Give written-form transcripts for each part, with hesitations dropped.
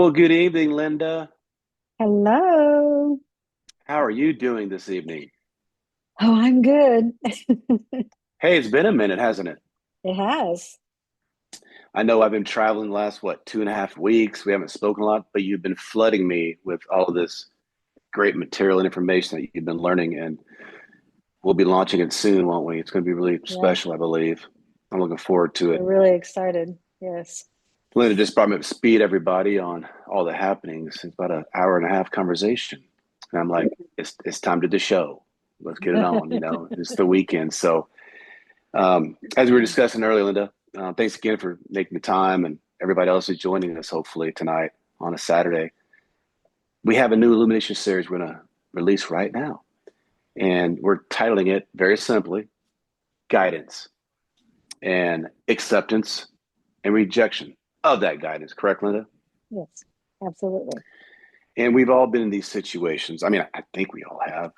Well, good evening, Linda. Hello. How are you doing this evening? Oh, I'm good. Hey, it's been a minute, hasn't it? It has. I know I've been traveling the last, 2.5 weeks. We haven't spoken a lot, but you've been flooding me with all of this great material and information that you've been learning, and we'll be launching it soon, won't we? It's going to be really Yeah, special, I believe. I'm looking forward to we're it. really excited. Yes. Linda just brought me up to speed, everybody, on all the happenings. It's about an hour and a half conversation. And I'm like, it's time to the show. Let's get it on, It's the weekend. So as we were discussing earlier, Linda, thanks again for making the time and everybody else is joining us hopefully tonight on a Saturday. We have a new Illumination series we're going to release right now. And we're titling it very simply Guidance and Acceptance and Rejection of that guidance. Correct, Linda? Yes, absolutely. And we've all been in these situations. I mean, I think we all have,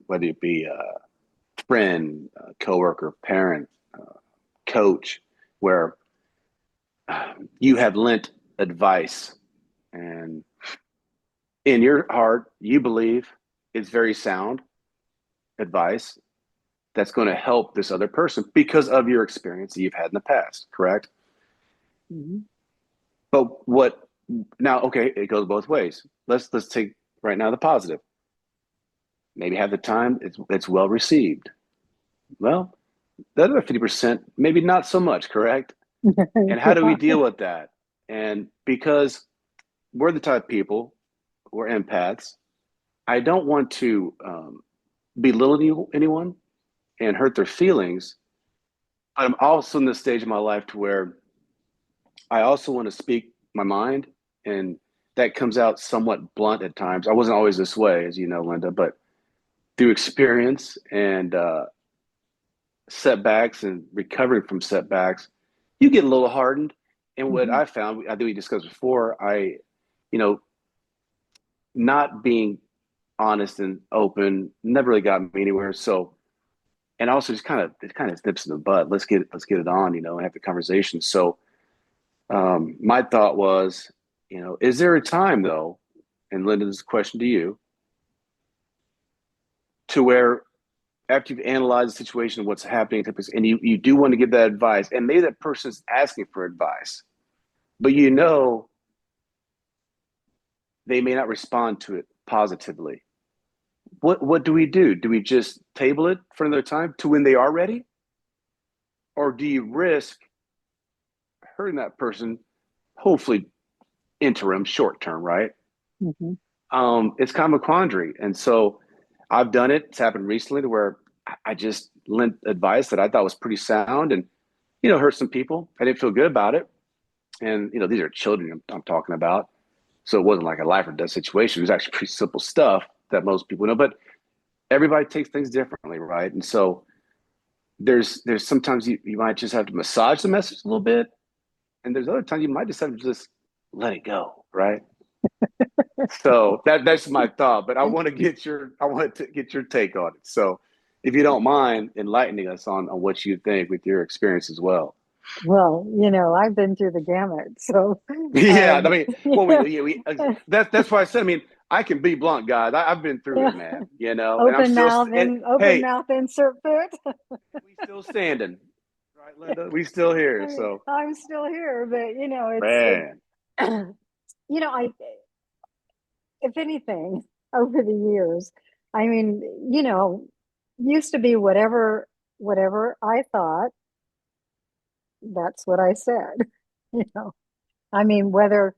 whether it be a friend, a coworker, parent, coach, where you have lent advice and in your heart you believe it's very sound advice that's going to help this other person because of your experience that you've had in the past, correct? Hmm. But what now, okay, it goes both ways. Let's take right now the positive. Maybe have the time it's well received. Well, the other 50% maybe not so much, correct? And how do we Yeah. deal with that? And because we're the type of people, we're empaths, I don't want to belittle anyone and hurt their feelings. I'm also in this stage of my life to where I also want to speak my mind, and that comes out somewhat blunt at times. I wasn't always this way, as you know, Linda, but through experience and setbacks and recovering from setbacks, you get a little hardened. And what Hmm. I found, I think we discussed before, you know, not being honest and open never really got me anywhere. So and also just kind of nips in the bud. Let's get it on, and have the conversation. So my thought was, is there a time though, and Linda, this is a question to you, to where after you've analyzed the situation, what's happening, and you do want to give that advice, and maybe that person's asking for advice, but they may not respond to it positively. What do we do? Do we just table it for another time to when they are ready, or do you risk hurting that person? Hopefully interim, short term, right? Hmm. It's kind of a quandary. And so I've done it. It's happened recently to where I just lent advice that I thought was pretty sound and, hurt some people. I didn't feel good about it. And, these are children I'm talking about. So it wasn't like a life or death situation. It was actually pretty simple stuff that most people know, but everybody takes things differently, right? And so there's sometimes you might just have to massage the message a little bit. And there's other times you might just have to just let it go, right? So that's my thought, but I want to get your take on it. So if you don't mind enlightening us on what you think with your experience as well. Well, I've been through the gamut. So, Yeah, I um, mean, well, yeah, that's why I said. I mean, I can be blunt, guys. I've been through yeah. it, man. And I'm still. Open Hey, mouth, insert foot. we still standing, right, Linda? We still here. I mean, So, I'm still here, but it, man. I, if anything, over the years, I mean, used to be whatever I thought, that's what I said. You know, I mean, whether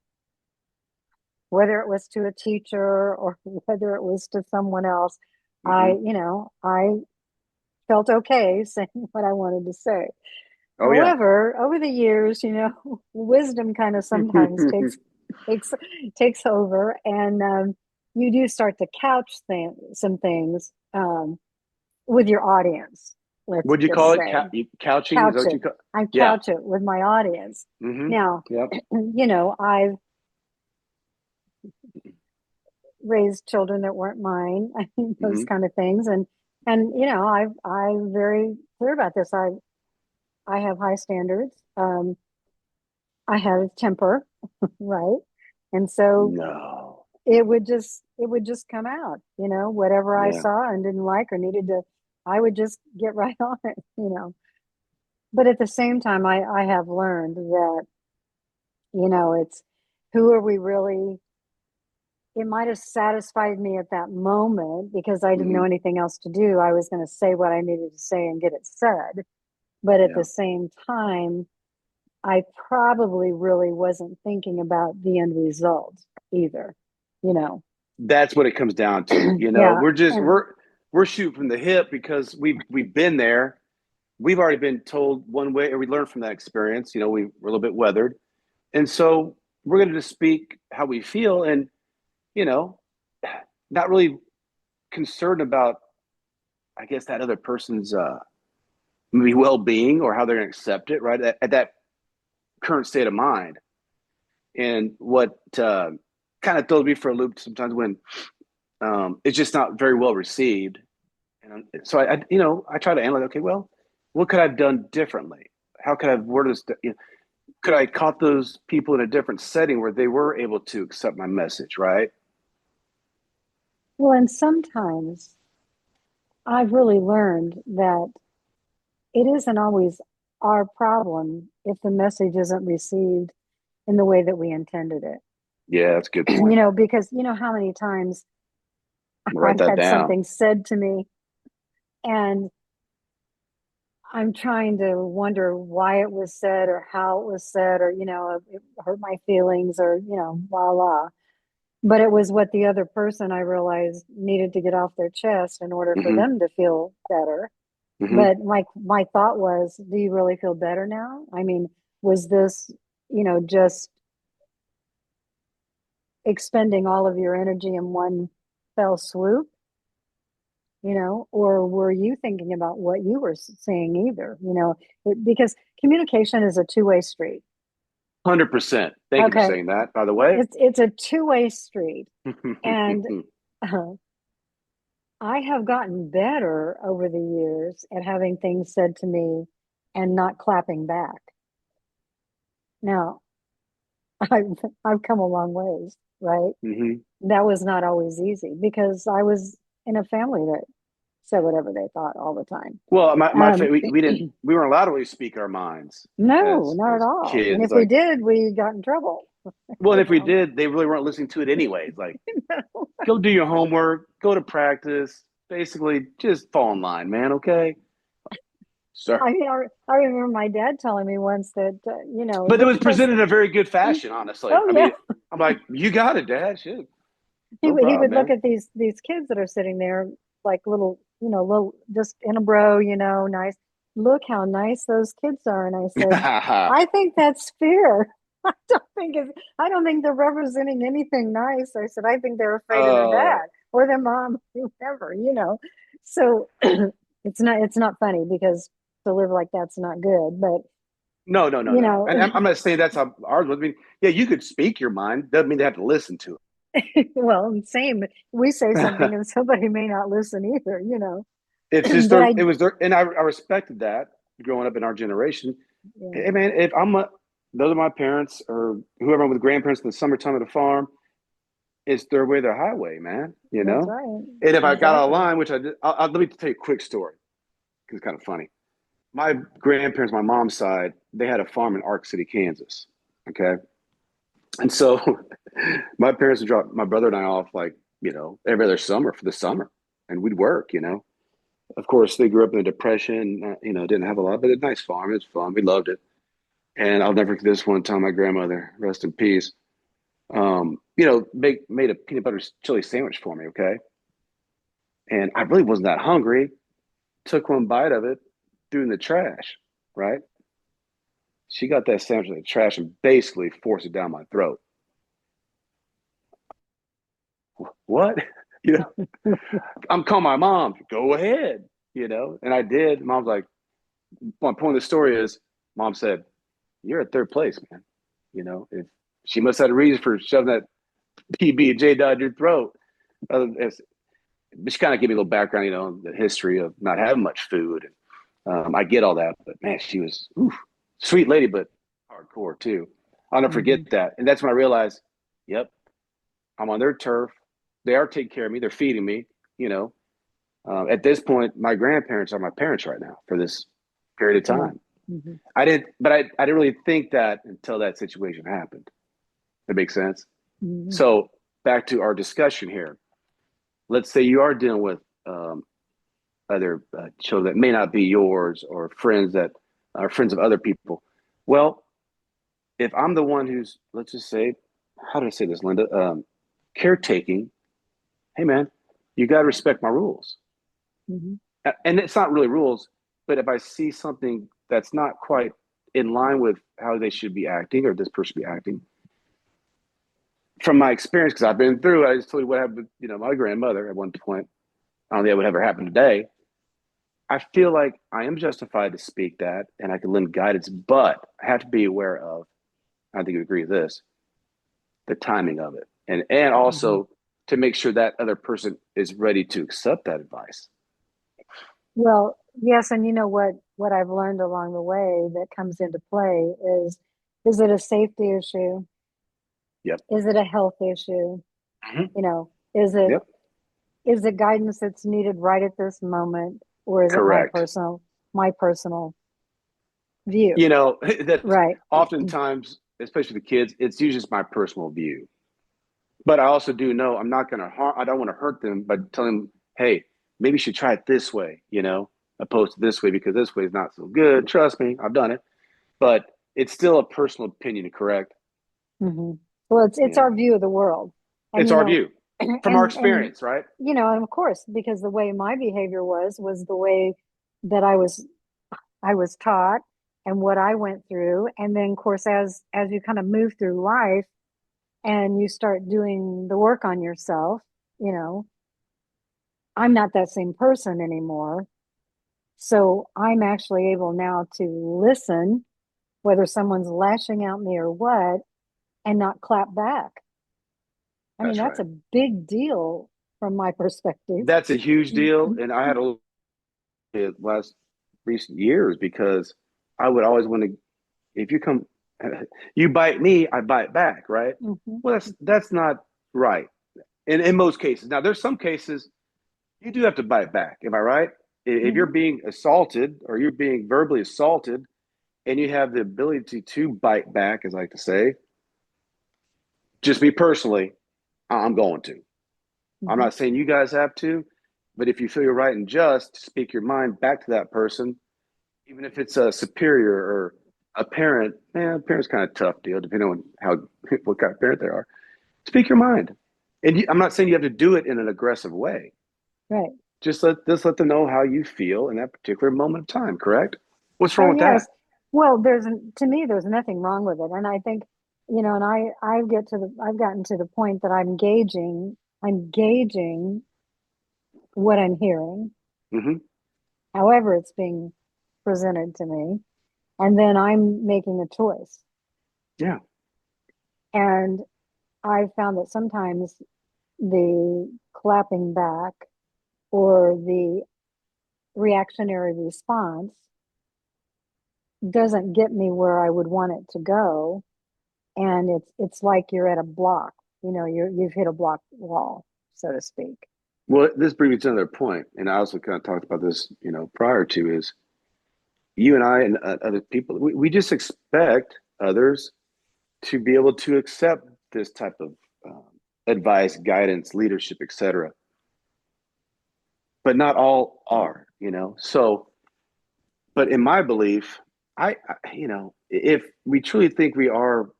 it was to a teacher or whether it was to someone else, Hmm. I felt okay saying what I wanted to say. Oh yeah. However, over the years, wisdom kind of sometimes takes takes over, and you do start to some things with your audience. Let's What'd you call just it? say Couching? Is that couch what you it. call? I Yeah. couch it with my audience. Hmm. Now, Yep. I've raised children that weren't mine. I mean, those Hmm. kind of things, and I'm very clear about this. I have high standards. I have temper, right? And so No. it would just come out, whatever I Yeah. saw and didn't like or needed to, I would just get right on it. But at the same time, I have learned that, it's who are we really? It might have satisfied me at that moment because I didn't Hmm. know anything else to do. I was going to say what I needed to say and get it said. But at Yeah. the same time, I probably really wasn't thinking about the end result either, you know. That's what it comes down to. Yeah. And We're shooting from the hip because we've been there. We've already been told one way, or we learned from that experience. We're a little bit weathered, and so we're going to just speak how we feel, and you know, not really concerned about, I guess, that other person's maybe well being or how they're going to accept it, right? At that current state of mind, and what kind of throws me for a loop sometimes when it's just not very well received. And so I try to analyze. Okay, well, what could I have done differently? How could I have worded this? Could I caught those people in a different setting where they were able to accept my message, right? well, and sometimes I've really learned that it isn't always our problem if the message isn't received in the way that we intended it. Yeah, that's a good point. Because how many times Write I've that had down. something said to me and I'm trying to wonder why it was said or how it was said, or, it hurt my feelings, or, blah, blah. But it was what the other person, I realized, needed to get off their chest in order for Hmm. them to feel better. Hmm. But my thought was, do you really feel better now? I mean, was this, just expending all of your energy in one fell swoop? Or were you thinking about what you were saying either? Because communication is a two-way street. 100%. Thank you for Okay, saying that, by the way. it's a two-way street, and uh, I have gotten better over the years at having things said to me and not clapping back. Now, I've come a long ways, right? Hmm. That was not always easy because I was in a family that said whatever they thought all the time. Well, Um, we weren't allowed to really speak our minds no, as not at all. And kids. if we Like, did, we got in trouble. well, and You if we know, did, they really weren't listening to it anyways. Like, go do your homework, go to practice. Basically, just fall in line, man. Okay, sir. I mean, I remember my dad telling me once that But it the was first. presented in a very good fashion, honestly. Oh I yeah, mean, I'm like, you got it, Dad. Shit, he no would he problem, would look man. at these kids that are sitting there like little just in a row, nice. Look how nice those kids are, and I said, I think that's fear. I don't think they're representing anything nice. I said, I think they're afraid of their Oh, dad or their mom, whoever. So it's not funny because to live like that's not good. But no, no, no, you no, no. know, And I'm not saying that's how ours was. I mean, yeah, you could speak your mind. Doesn't mean they have to listen to well, same. We say something it. and somebody may not listen either. It's just But it was their, and I respected that growing up in our generation. Hey, yeah, man, if those are my parents or whoever I'm with grandparents in the summertime at the farm, it's their way, their highway, man. that's right. And if I got out of Exactly. line, which I did, let me tell you a quick story because it's kind of funny. My grandparents, my mom's side, they had a farm in Ark City, Kansas. Okay. And so my parents would drop my brother and I off like, every other summer for the summer and we'd work. Of course, they grew up in the Depression, didn't have a lot, but a nice farm. It was fun. We loved it. And I'll never forget this one time, my grandmother, rest in peace, made a peanut butter chili sandwich for me. Okay. And I really wasn't that hungry. Took one bite of it, threw it in the trash. Right. She got that sandwich in the trash and basically forced it down my throat. What? You know, I'm calling my mom. Go ahead. And I did. Mom's like, my point of the story is, mom said, "You're at third place, man. If she must have had a reason for shoving that PB and J down your throat." But she kind of gave me a little background, the history of not having much food. I get all that, but man, she was sweet lady, but hardcore too. I'll never forget Mhm. that, and that's when I realized. Yep. I'm on their turf. They are taking care of me. They're feeding me. You know, at this point, my grandparents are my parents right now for this period of Yeah. time. Hmm. I didn't really think that until that situation happened. That makes sense. Hmm. So back to our discussion here. Let's say you are dealing with other children that may not be yours or friends that are friends of other people. Well, if I'm the one who's, let's just say, how do I say this, Linda? Caretaking. Hey, man, you got to respect my rules. Hmm. And it's not really rules, but if I see something that's not quite in line with how they should be acting or this person be acting, from my experience, because I've been through, I just told you what happened with, my grandmother at one point. I don't think that would ever happen today. I feel like I am justified to speak that and I can lend guidance, but I have to be aware of, I think you agree with this, the timing of it. And Hmm. also to make sure that other person is ready to accept that advice. Well, yes, and you know what I've learned along the way that comes into play is it a safety issue? Yep. Is it a health issue? Mhm. You know, is it Yep. is it guidance that's needed right at this moment, or is it Correct. my personal view? That Right. oftentimes, especially the kids, it's usually just my personal view. But I also do know I'm not going to harm, I don't want to hurt them by telling them, hey, maybe you should try it this way, opposed to this way because this way is not so good. Trust me, I've done it. But it's still a personal opinion, correct? Hmm. Well, it's Yeah. our view of the world, and It's our view from our and experience, right? and of course, because the way my behavior was the way that I was taught and what I went through, and then of course as you kind of move through life and you start doing the work on yourself, you know, I'm not that same person anymore. So I'm actually able now to listen, whether someone's lashing out me or what, and not clap back. I mean, That's that's right. a big deal from my perspective. That's a huge deal. Mhm. And I had a last recent years because I would always want to, if you come, you bite me, I bite back, right? Mhm. Well, that's not right in most cases. Now, there's some cases you do have to bite back. Am I right? If you're Mhm. being assaulted or you're being verbally assaulted and you have the ability to bite back, as I like to say, just me personally, I'm going to. I'm Mhm. not saying you guys have to, but if you feel you're right and just, speak your mind back to that person, even if it's a superior or a parent. Man, a parent's kind of tough deal, depending on how what kind of parent they are. Speak your mind, and I'm not saying you have to do it in an aggressive way. Right. Just let them know how you feel in that particular moment of time. Correct? What's Oh wrong with that? yes. Well, to me there's nothing wrong with it. And I think, and I've gotten to the point that I'm gauging what I'm hearing, Hmm. however it's being presented to me, and then I'm making a choice. Yeah, And I've found that sometimes the clapping back or the reactionary response doesn't get me where I would want it to go. And it's like you're at a block, you've hit a block wall, so to speak. well, this brings me to another point, and I also kind of talked about this, prior to, is you and I and other people, we just expect others to be able to accept this type of um, advice, guidance, leadership, etc. But not all are, So, but in my belief, if we truly think we are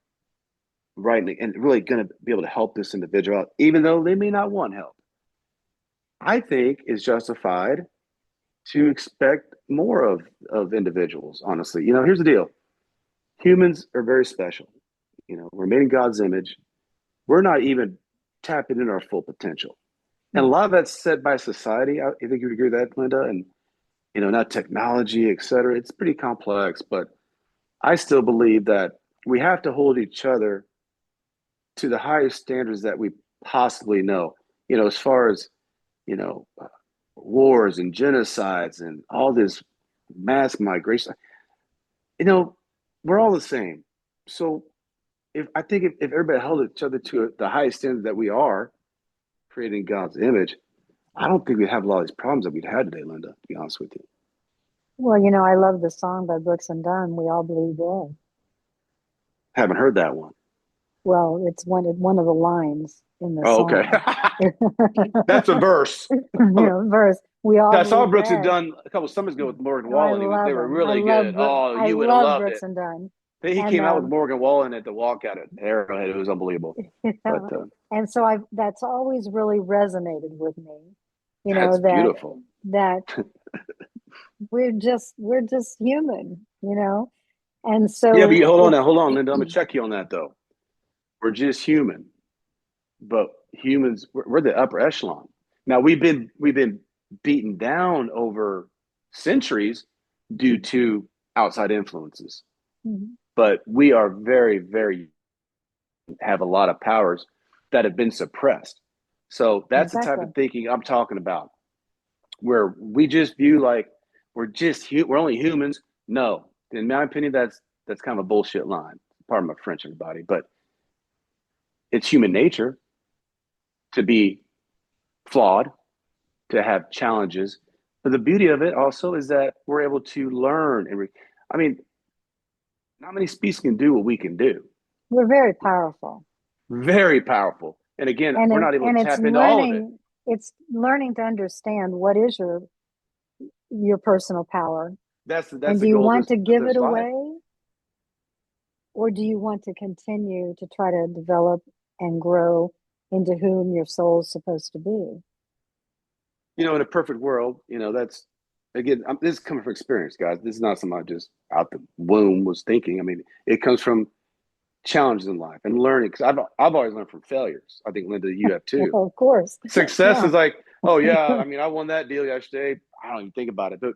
right and really going to be able to help this individual out, even though they may not want help, I think is justified to expect more of individuals. Honestly, here's the deal: humans are very special. We're made in God's image. We're not even tapping into our full potential. And a lot of that's set by society. I think you would agree with that, Linda, and not technology, et cetera. It's pretty complex, but I still believe that we have to hold each other to the highest standards that we possibly know. As far as you know, wars and genocides and all this mass migration. You know, we're all the same. So if I think if everybody held each other to the highest standard that we are, creating God's image, I don't think we'd have a lot of these problems that we'd had today, Linda, to be honest with you. Well, I love the song by Brooks and Dunn, We All Believe God. Haven't heard that one. Well, it's one of the lines in the Oh, okay. song. That's a verse. Verse, We All I saw Believe Brooks and God. Dunn a couple summers ago with Morgan Oh, I Wallen. They love were them. I really love good. Oh, I you would have love loved Brooks it. and Dunn. He And came out with Morgan Wallen at the walkout at Arrowhead. It was unbelievable. But and so I that's always really resonated with me. that's That beautiful. that we're just human. And Yeah, but so hold on it's now. Hold on, Linda. I'm going to check you on that, though. We're just human, but humans, we're the upper echelon. Now, we've been beaten down over centuries due to outside influences, Mhm. but we are very, very have a lot of powers that have been suppressed. So that's the type of Exactly. thinking I'm talking about, where we just view like we're only humans. No, in my opinion, that's kind of a bullshit line. Pardon my French, everybody, but it's human nature to be flawed, to have challenges. But the beauty of it also is that we're able to learn I mean, not many species can do what we can do. We're very powerful. Very powerful. And again, And we're it, not able and to tap into all of it. it's learning to understand what is your personal power. That's And the do you goal want to of give it this life. away, or do you want to continue to try to develop and grow into whom your soul is supposed to be? In a perfect world, that's again, this is coming from experience, guys. This is not something I just out the womb was thinking. I mean, it comes from challenges in life and learning. Because I've always learned from failures. I think Linda, you have too. Well, of course. Success Yeah. is like, oh yeah, I mean, I won that deal yesterday. I don't even think about it. But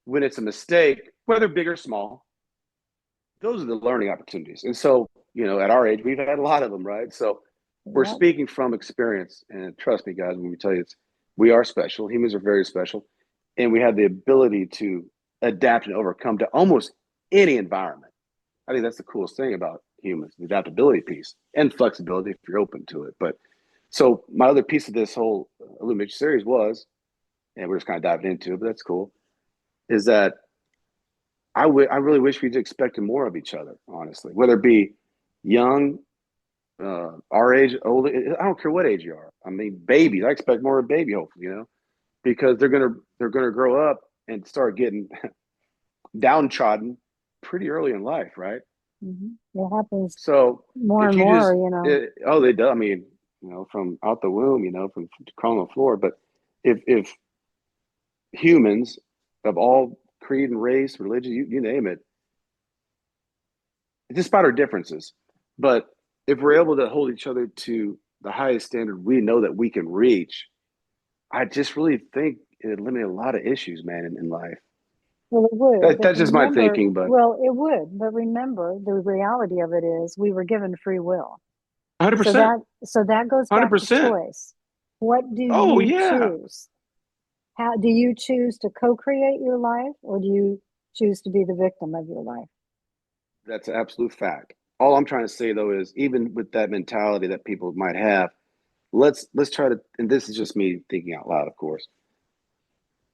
when it's a mistake, whether big or small, those are the learning opportunities. And so, at our age, we've had a lot of them, right? So we're Yeah. speaking from experience. And trust me, guys, when we tell you we are special. Humans are very special. And we have the ability to adapt and overcome to almost any environment. I think that's the coolest thing about humans, the adaptability piece and flexibility if you're open to it. But so my other piece of this whole Illumination series was, and we're just kind of diving into it, but that's cool, is that I really wish we'd expected more of each other, honestly, whether it be young, our age, old. I don't care what age you are. I mean, babies. I expect more of a baby, hopefully, because they're gonna grow up and start getting downtrodden pretty early in life, right? It happens So more if and you more, just, they do. I mean, from out the womb, from crawling on the floor. But if humans of all creed and race, religion, you name it, despite our differences, but if we're able to hold each other to the highest standard we know that we can reach, I just really think it eliminated a lot of issues, man, in life. Well, it would, That, but that's just my remember, thinking, but well, it would, but remember, the reality of it is we were given free will. So 100%, that goes back to 100%. choice. What do Oh you yeah, choose? How do you choose to co-create your life, or do you choose to be the victim of your life? that's an absolute fact. All I'm trying to say though is even with that mentality that people might have, let's try to, and this is just me thinking out loud, of course.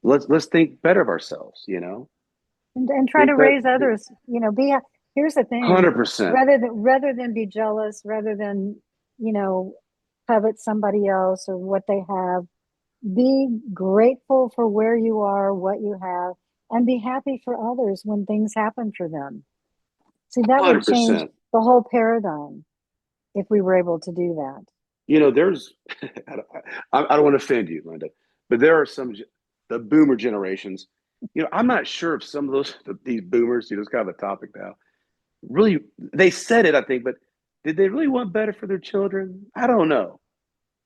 Let's think better of ourselves. And try to Think that raise others. Here's the thing: 100%. rather than be jealous, rather than you know covet somebody else or what they have, be grateful for where you are, what you have, and be happy for others when things happen for them. See, that would change 100%. the whole paradigm if we were able to do that. There's, I don't want to offend you, Linda, but there are the boomer generations. I'm not sure if some of these boomers, it's kind of a topic now, really, they said it, I think, but did they really want better for their children? I don't know.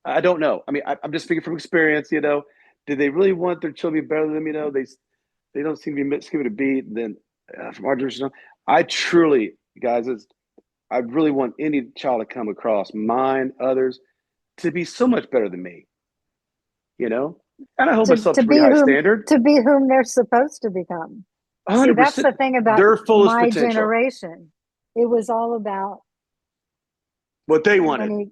I don't know. I mean, I'm just speaking from experience. Did they really want their children to be better than them? They don't seem to be skipping a beat. And then from our generation, I truly, guys, I really want any child to come across mine, others, to be so much better than me, you know? And I hold to myself to to a pretty be high whom standard. to be whom they're supposed to become. See, that's 100%. the thing about Their fullest my potential. generation. It was all about what they and wanted. Lenny,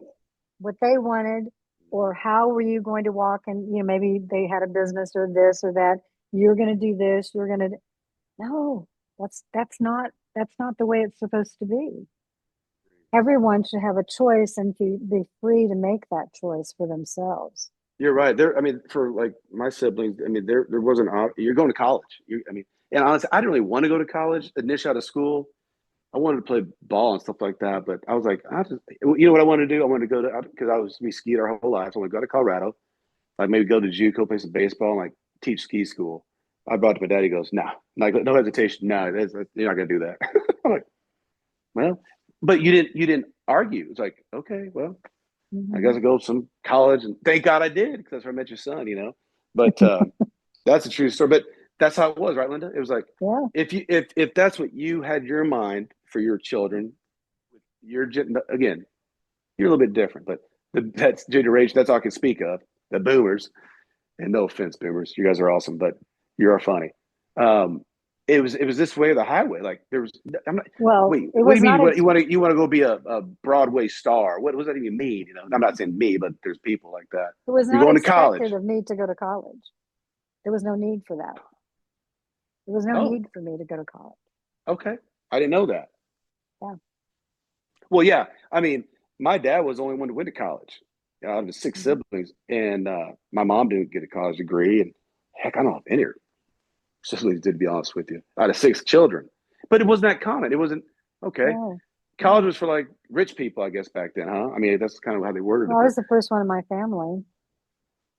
what they wanted, or how were you going to walk? And maybe they had a business or this or that. You're going to do this. You're going to no. That's not the way it's supposed to be. Everyone should have a choice and to be free to make that choice for themselves. You're right. There, I mean, for like my siblings, I mean, there wasn't. You're going to college. I mean, and honestly, I didn't really want to go to college initially out of school. I wanted to play ball and stuff like that, but I was like, what I wanted to do? I wanted to go to because we skied our whole lives. I wanted to go to Colorado, like maybe go to JUCO, play some baseball, and like teach ski school. I brought it to my dad. He goes, "No, like no hesitation. No, you're not going to do that." I'm like, well, but you didn't argue. It's like, okay, well, I guess Mm-hmm. I go to some college, and thank God I did because that's where I met your son. But that's a true story. But that's how it was, right, Linda? It was like Yeah. if that's what you had your mind for your children, you're again, you're a little bit different, but that's generation. That's all I can speak of. The boomers, and no offense, boomers, you guys are awesome, but you are funny. Um, it was this way of the highway. Like there was. I'm not. Well, Wait, it what do you was mean? not. You want to go be a Broadway star? What does that even mean? I'm not saying me, but there's people like that. It was You're not going to expected college. of me to go to college. There was no need for that. There was no Oh, need for me to go to college. okay. I didn't know that. Yeah. Well, yeah. I mean, my dad was the only one to went to college. Out of the six Mm-hmm. siblings, and my mom didn't get a college degree, and heck, I don't know if any of her siblings did, to be honest with you. Out of six children, but it wasn't that common. It wasn't okay. No. College No. was for like rich people, I guess, back then, huh? I mean, that's kind of how they worded Well, it, I but was the first one in my family,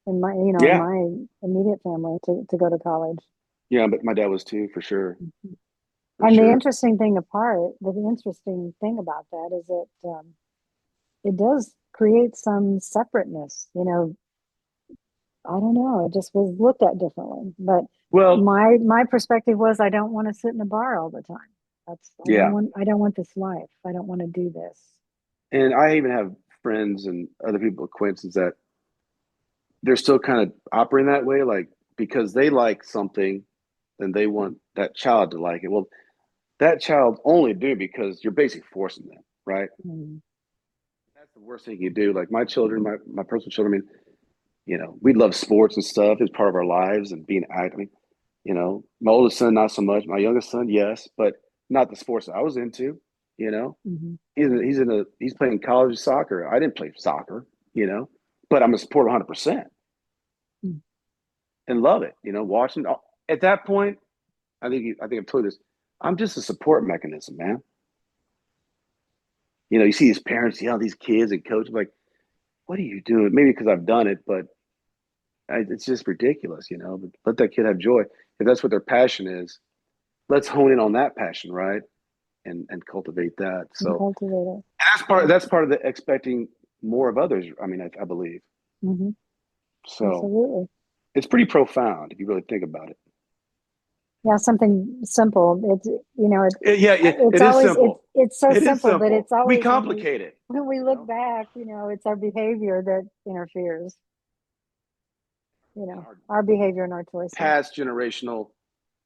in yeah, my immediate family to go to college. yeah. But my dad was too, for sure, for And sure. the interesting thing about that is it does create some separateness. I don't know. It just was looked at differently. But Well, my perspective was I don't want to sit in a bar all the time. yeah, I don't want this life. I don't want to do this. and I even have friends and other people, acquaintances that they're still kind of operating that way, like because they like something, then they want that child to like it. Well, that child only do because you're basically forcing them, right? Mm, That's the worst thing you do. Like my children, my personal children. I mean, we love sports and stuff. It's part of our lives and being active. I mean, my oldest son, not so much. My youngest son, yes, but not the sports that I was into. You know, mhm, he's playing college soccer. I didn't play soccer. You know, but I'm a supporter 100% mm. and love it. Watching at that point, I think I've told you this. I'm just a support mechanism, man. You see these parents yell at these kids and coaches like, "What are you doing?" Maybe because I've done it, but it's just ridiculous. But let that kid have joy. If that's what their passion is, let's hone in on that passion, right? And cultivate that. And So cultivate it. that's part of the expecting more of others. I mean, I believe. Hmm. So Absolutely. it's pretty profound if you really think about it. Yeah, something simple. Yeah, it's it is always simple. it's so It is simple, but simple. it's We always complicate it. when we You look know, back, it's our behavior that interferes, and our our behavior and our choices. past generational,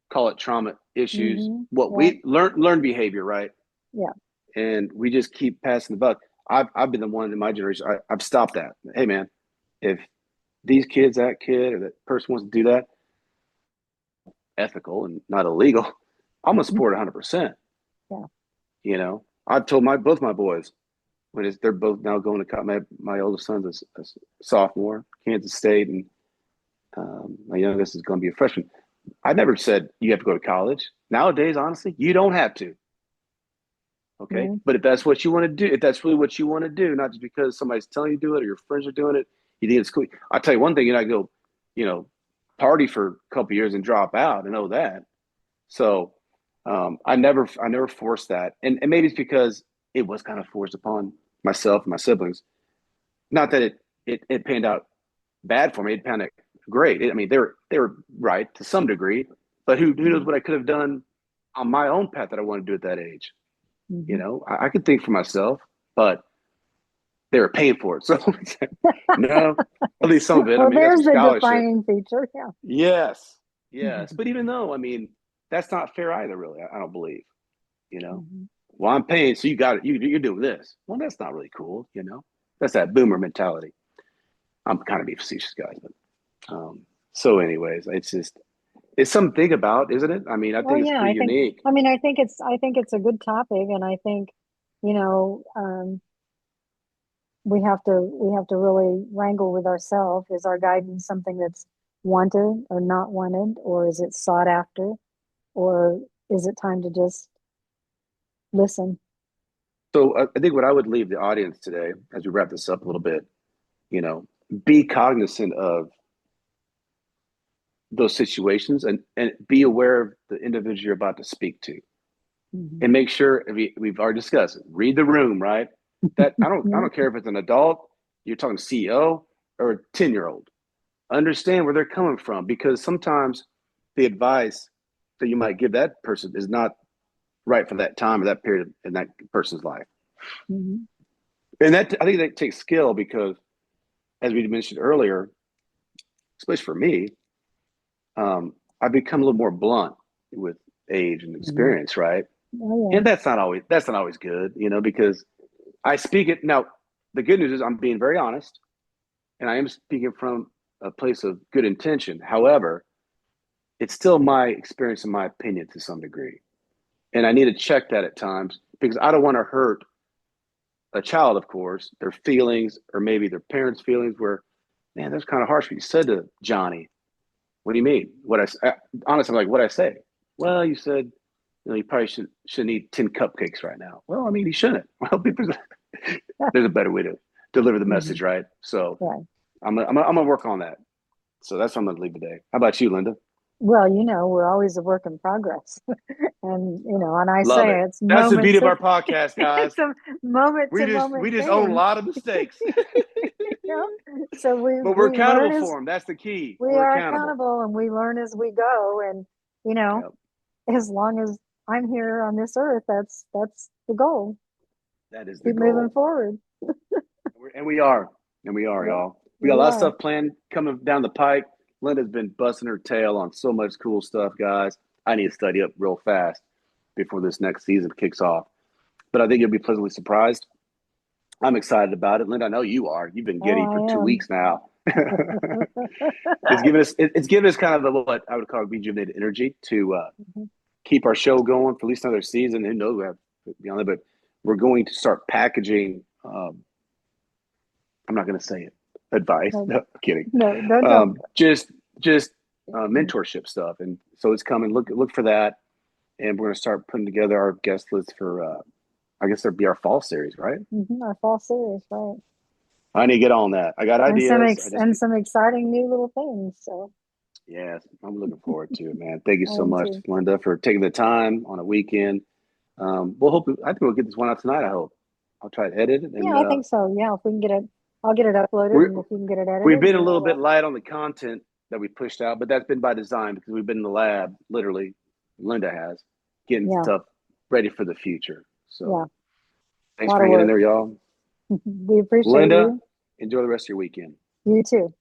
call it trauma issues, Hmm. what Yeah. we learn behavior, right? Yeah. And we just keep passing the buck. I've been the one in my generation. I've stopped that. Hey, man, if these kids, that kid, or that person wants to do that, ethical and not illegal, I'm gonna support it 100%. Yeah. I've told both my boys they're both now going to my oldest son's a sophomore, Kansas State, and my youngest is going to be a freshman. I never said you have to go to college. Nowadays, honestly, you don't have to. Okay. Yeah. But if that's what you want to do, if that's really what you want to do, not just because somebody's telling you to do it or your friends are doing it, you think it's cool. I'll tell you one thing, I go, you know, party for a couple of years and drop out. I know that. So I never forced that. And maybe it's because it was kind of forced upon myself and my siblings. Not that it panned out bad for me. It panned out great. I mean, they were right to some degree, but who knows Mhm. what I could have done on my own path that I wanted to do at that age. Mhm. I could think for myself, but they were paying for it. So no, at least some of it. I Well, mean, you got some there's the scholarship. defining feature. Yeah. Yes, yes. But even though, I mean, that's not fair either, really. I don't believe, you know, Mhm. Well, I'm paying, so you got it. You're doing this. Well, that's not really cool, you know. That's that boomer mentality. I'm kind of being facetious, guys, but so anyways, it's something to think about, isn't it? I mean, I Oh think it's yeah, pretty unique. I think it's a good topic, and I think, you know, we have to really wrangle with ourselves. Is our guidance something that's wanted or not wanted, or is it sought after, or is it time to just listen? So I think what I would leave the audience today, as we wrap this up a little bit, you know, be cognizant of those situations and be aware of the individual you're about to speak to, Mhm. and make sure we've already discussed it. Read the room, right? That I Yeah. don't care if it's an adult, you're talking CEO or a 10-year-old. Understand where they're coming from, because sometimes the advice that you might give that person is not right for that time or that period in that person's life. Mhm. And that, I think that takes skill, because as we mentioned earlier, especially for me, I've become a little more blunt with age and Mhm. experience, right? Oh And that's not always good, you know, because I speak it now. The good news is I'm being very honest, and I am speaking from a place of good intention. However, it's still my experience and my opinion to some degree, and I need to check that at times, because I don't want to hurt a child, of course, their feelings or maybe their parents' feelings. Where, man, that's kind of harsh what you said to Johnny. What do you mean? Honestly, I'm like, what I say? Well, you said, you know, you probably shouldn't eat 10 cupcakes right now. Well, I mean, he shouldn't. Well, yeah. there's a better way to deliver the Mhm. message, right? So Right. I'm gonna work on that. So that's what I'm gonna leave today. How about you, Linda? Well, we're always a work in progress. And, and I Love say it. That's the beauty of our podcast, guys. it's a moment to We moment just own a thing. lot of mistakes, So but we're we learn accountable as for them. That's the key. we We're are accountable. accountable, and we learn as we go. And, you know, Yep, as long as I'm here on this earth, that's the goal. that is the Keep moving goal. forward. And we are. And we are, Yeah, y'all. We got a we lot of are. stuff planned coming down the pike. Linda's been busting her tail on so much cool stuff, guys. I need to study up real fast before this next season kicks off. But I think you'll be pleasantly surprised. I'm excited about it. Linda, I know you are. You've been Oh, getting for I two am. weeks now. It's given us kind of the, what I would call rejuvenated energy to keep our show going for at least another season. Who knows? We have beyond that, but we're going to start packaging. I'm not going to say it. Advice. No, No, I'm kidding. no, don't. Just mentorship stuff, and so it's coming. Look for that, and we're going to start putting together our guest list for. I guess there'd be our fall series, right? Our fall series, right? I need to get on that. I got ideas. I just And some exciting new little things. So yeah, I'm looking forward to it, man. Thank you I so am much, too. Linda, for taking the time on a weekend. I think we'll get this one out tonight. I hope. I'll try to edit it, Yeah, and I think so. Yeah, if we can get it, I'll get it uploaded, we're and if you can get it edited, we've been and a little bit we'll. light on the content that we pushed out, but that's been by design, because we've been in the lab, literally. Linda has getting Yeah, stuff ready for the future. yeah, So a thanks lot for of hanging in work. there, y'all. We appreciate Linda, you. enjoy the rest of your weekend. You too.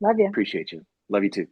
Love you. Appreciate you. Love you too.